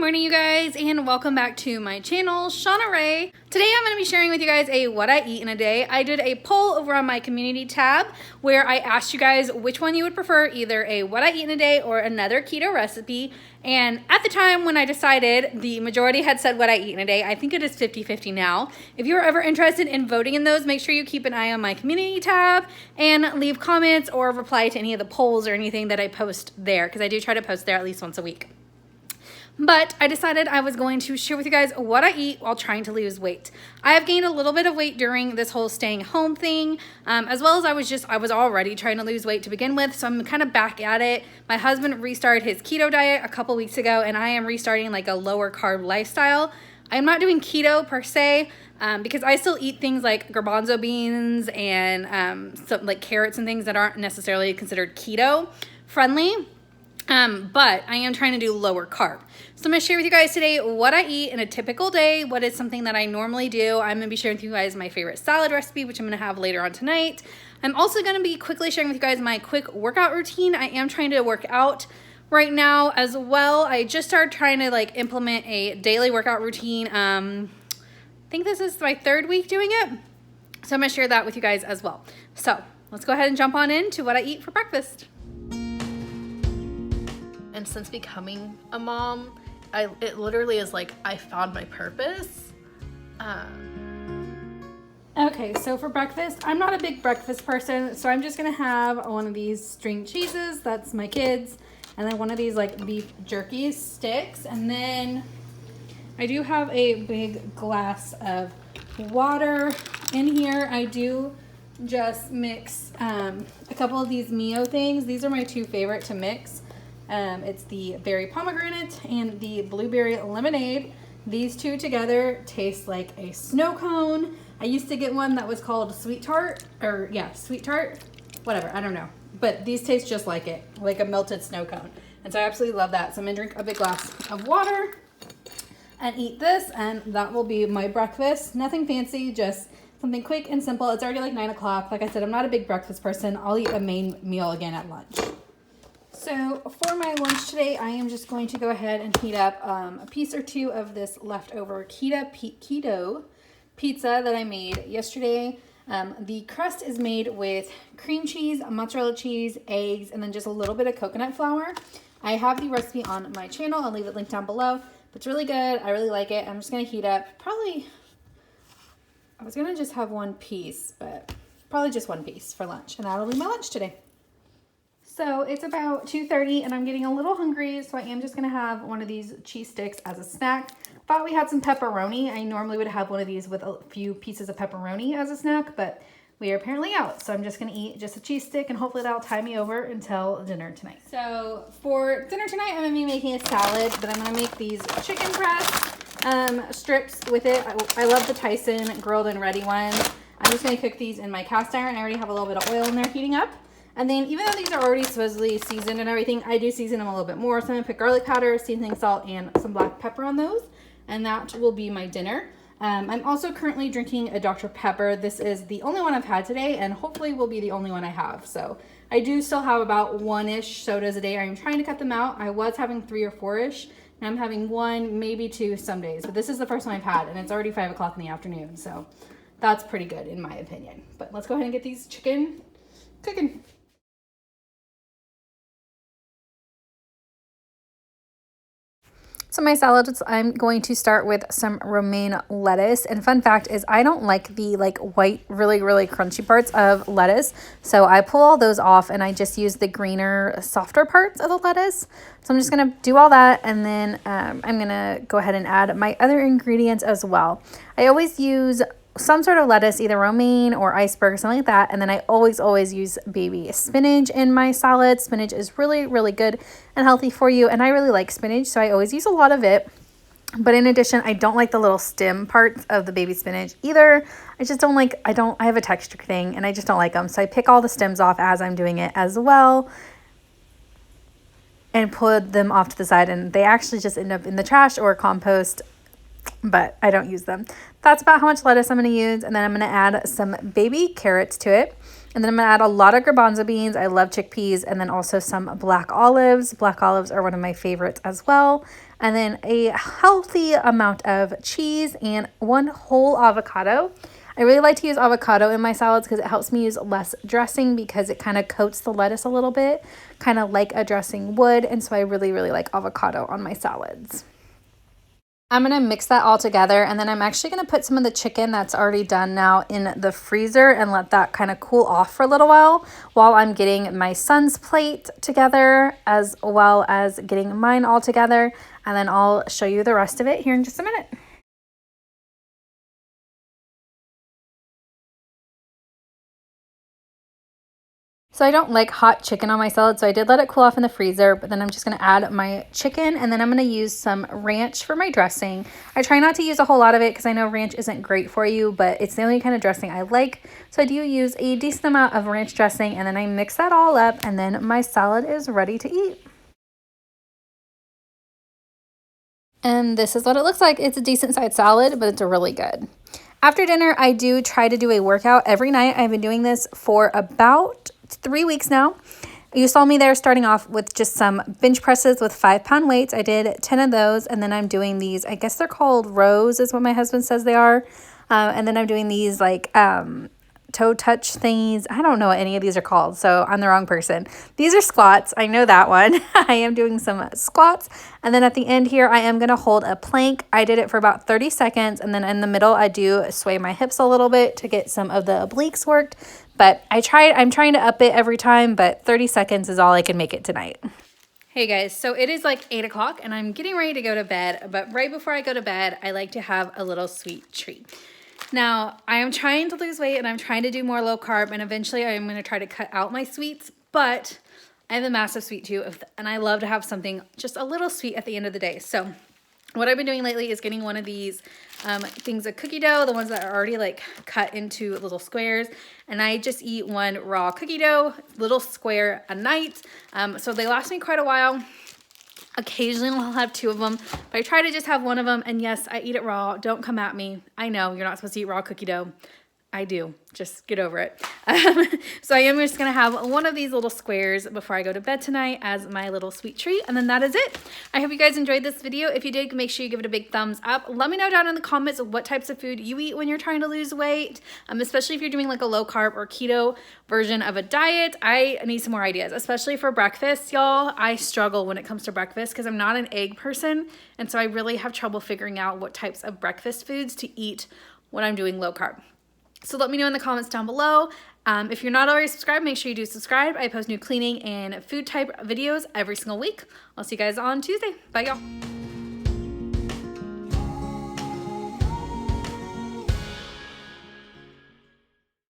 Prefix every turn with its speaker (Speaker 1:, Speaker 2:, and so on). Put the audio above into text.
Speaker 1: morning, you guys, and welcome back to my channel, Shauna Rae. Today I'm going to be sharing with you guys a what I eat in a day. I did a poll over on my community tab where I asked you guys which one you would prefer, either a what I eat in a day or another keto recipe. And at the time when I decided, the majority had said what I eat in a day. I think it is 50-50 now. If you're ever interested in voting in those, make sure you keep an eye on my community tab and leave comments or reply to any of the polls or anything that I post there, because I do try to post there at least once a week. But I decided I was going to share with you guys what I eat while trying to lose weight. I have gained a little bit of weight during this whole staying home thing, as well as I was already trying to lose weight to begin with, so I'm kind of back at it. My husband restarted his keto diet a couple weeks ago, and I am restarting like a lower carb lifestyle. I'm not doing keto per se, because I still eat things like garbanzo beans and some like carrots and things that aren't necessarily considered keto friendly. But I am trying to do lower carb. So I'm going to share with you guys today what I eat in a typical day, what is something that I normally do. I'm going to be sharing with you guys my favorite salad recipe, which I'm going to have later on tonight. I'm also going to be quickly sharing with you guys my quick workout routine. I am trying to work out right now as well. I just started trying to like implement a daily workout routine. I think this is my third week doing it. So I'm going to share that with you guys as well. So let's go ahead and jump on into what I eat for breakfast. And since becoming a mom, it literally is like I found my purpose. Okay, so for breakfast, I'm not a big breakfast person, so I'm just gonna have one of these string cheeses, that's my kids, and then one of these like beef jerky sticks, and then I do have a big glass of water in here. I do just mix a couple of these Mio things. These are my two favorite to mix. It's the berry pomegranate and the blueberry lemonade. These two together taste like a snow cone. I used to get one that was called sweet tart, or yeah, sweet tart, whatever, I don't know. But these taste just like it, like a melted snow cone. And so I absolutely love that. So I'm gonna drink a big glass of water and eat this, and that will be my breakfast. Nothing fancy, just something quick and simple. It's already like 9 o'clock. Like I said, I'm not a big breakfast person. I'll eat a main meal again at lunch. So for my lunch today, I am just going to go ahead and heat up a piece or two of this leftover keto pizza that I made yesterday. The crust is made with cream cheese, mozzarella cheese, eggs, and then just a little bit of coconut flour. I have the recipe on my channel. I'll leave it linked down below. But it's really good. I really like it. I'm just going to heat up I was going to just have one piece, but probably just one piece for lunch. And that'll be my lunch today. So it's about 2:30 and I'm getting a little hungry, so I am just gonna have one of these cheese sticks as a snack. Thought we had some pepperoni. I normally would have one of these with a few pieces of pepperoni as a snack, but we are apparently out. So I'm just gonna eat just a cheese stick and hopefully that'll tie me over until dinner tonight. So for dinner tonight, I'm gonna be making a salad, but I'm gonna make these chicken breast strips with it. I love the Tyson grilled and ready ones. I'm just gonna cook these in my cast iron. I already have a little bit of oil in there heating up. And then even though these are already supposedly seasoned and everything, I do season them a little bit more. So I'm gonna put garlic powder, seasoning salt, and some black pepper on those. And that will be my dinner. I'm also currently drinking a Dr. Pepper. This is the only one I've had today and hopefully will be the only one I have. So I do still have about 1-ish sodas a day. I'm trying to cut them out. I was having 3 or 4-ish. And I'm having 1, maybe 2 some days. But this is the first one I've had and it's already 5 o'clock in the afternoon. So that's pretty good in my opinion. But let's go ahead and get these chicken cooking. So my salads, I'm going to start with some romaine lettuce. And fun fact is I don't like the white, really crunchy parts of lettuce. So I pull all those off and I just use the greener, softer parts of the lettuce. So I'm just gonna do all that and then I'm gonna go ahead and add my other ingredients as well. I always use some sort of lettuce, either romaine or iceberg, something like that. And then I always use baby spinach in my salad. Spinach is really good and healthy for you. And I really like spinach, so I always use a lot of it. But in addition, I don't like the little stem parts of the baby spinach either. I just don't like, I have a texture thing and I just don't like them. So I pick all the stems off as I'm doing it as well and put them off to the side. And they actually just end up in the trash or compost, but I don't use them. That's about how much lettuce I'm going to use. And then I'm going to add some baby carrots to it. And then I'm going to add a lot of garbanzo beans. I love chickpeas. And then also some black olives. Black olives are one of my favorites as well. and then a healthy amount of cheese and 1 whole avocado. I really like to use avocado in my salads because it helps me use less dressing because it kind of coats the lettuce a little bit, kind of like a dressing would. And so I really, really like avocado on my salads. I'm going to mix that all together, and then I'm actually going to put some of the chicken that's already done now in the freezer and let that kind of cool off for a little while I'm getting my son's plate together as well as getting mine all together, and then I'll show you the rest of it here in just a minute. So I don't like hot chicken on my salad, so I did let it cool off in the freezer, but then I'm just going to add my chicken, and then I'm going to use some ranch for my dressing. I try not to use a whole lot of it because I know ranch isn't great for you, but it's the only kind of dressing I like. So I do use a decent amount of ranch dressing, and then I mix that all up, and then my salad is ready to eat. And this is what it looks like. It's a decent sized salad, but it's really good. After dinner, I do try to do a workout every night. I've been doing this for about 3 weeks now. You saw me there starting off with just some bench presses with 5-pound weights. I did 10 of those, and then I'm doing these, I guess they're called rows is what my husband says they are. And then I'm doing these like toe touch thingies. I don't know what any of these are called, so I'm the wrong person. These are squats. I know that one. I am doing some squats, and then at the end here I am going to hold a plank. I did it for about 30 seconds, and then in the middle I do sway my hips a little bit to get some of the obliques worked. But I'm trying to up it every time, but 30 seconds is all I can make it tonight. Hey guys, so it is like 8 o'clock and I'm getting ready to go to bed, but right before I go to bed, I like to have a little sweet treat. Now, I am trying to lose weight and I'm trying to do more low carb, and eventually I am going to try to cut out my sweets, but I have a massive sweet tooth and I love to have something just a little sweet at the end of the day. So what I've been doing lately is getting one of these things of cookie dough, the ones that are already like cut into little squares, and I just eat 1 raw cookie dough, little square a night. So they last me quite a while. Occasionally I'll have 2 of them, but I try to just have 1 of them, and yes, I eat it raw. Don't come at me. I know you're not supposed to eat raw cookie dough. I do. Just get over it. So I am just going to have 1 of these little squares before I go to bed tonight as my little sweet treat. And then that is it. I hope you guys enjoyed this video. If you did, make sure you give it a big thumbs up. Let me know down in the comments what types of food you eat when you're trying to lose weight. Especially if you're doing like a low carb or keto version of a diet. I need some more ideas, especially for breakfast, y'all. I struggle when it comes to breakfast because I'm not an egg person. And so I really have trouble figuring out what types of breakfast foods to eat when I'm doing low carb. So let me know in the comments down below. If you're not already subscribed, make sure you do subscribe. I post new cleaning and food type videos every single week. I'll see you guys on Tuesday. Bye, y'all.